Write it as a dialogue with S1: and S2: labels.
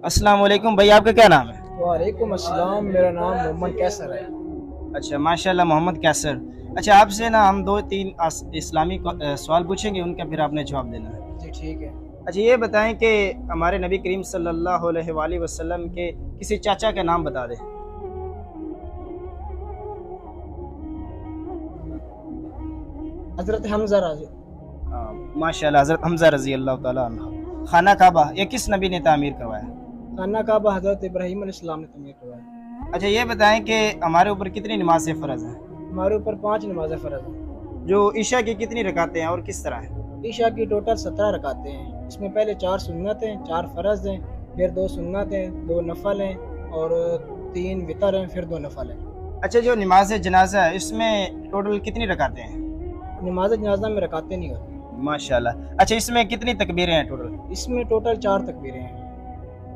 S1: अस्सलाम वालेकुम भाई, आपका क्या नाम है?
S2: वालेकुम अस्सलाम, मेरा नाम मोहम्मद कैसर है।
S1: अच्छा माशाल्लाह, मोहम्मद कैसर। अच्छा, आपसे ना हम दो तीन इस्लामी सवाल पूछेंगे, उनका फिर आपने जवाब देना है।
S2: जी ठीक है।
S1: अच्छा ये बताएं कि हमारे नबी करीम सल्लल्लाहु अलैहि वसल्लम के किसी चाचा का नाम बता दें।
S2: हजरत हमजा राजी।
S1: माशाल्लाह, हज़रत हमज़ा रज़ी अल्लाह ताला अन्हु। खाना काबा ये किस नबी ने तामीर करवाया?
S2: खाना काबा हजरत इब्राहीम अलैहिस्सलाम ने तमीर करवाया।
S1: अच्छा ये बताएं कि हमारे ऊपर कितनी नमाज़ें फ़र्ज़ हैं?
S2: हमारे ऊपर 5 नमाज़ें फ़र्ज हैं।
S1: जो ईशा की कितनी रकातें हैं और किस तरह हैं?
S2: ईशा की टोटल 17 रकातें हैं। इसमें पहले 4 सुन्नत हैं, 4 फ़र्ज हैं, फिर 2 सुन्नत हैं, 2 नफल हैं और 3 वितर हैं, फिर 2 नफल हैं।
S1: अच्छा, जो नमाज जनाजा है इसमें टोटल कितनी रकातें हैं?
S2: नमाज जनाजा में रकातें नहीं होती।
S1: माशाल्लाह। अच्छा, इसमें कितनी तकबीरें हैं टोटल?
S2: इसमें टोटल 4 तकबीरें हैं।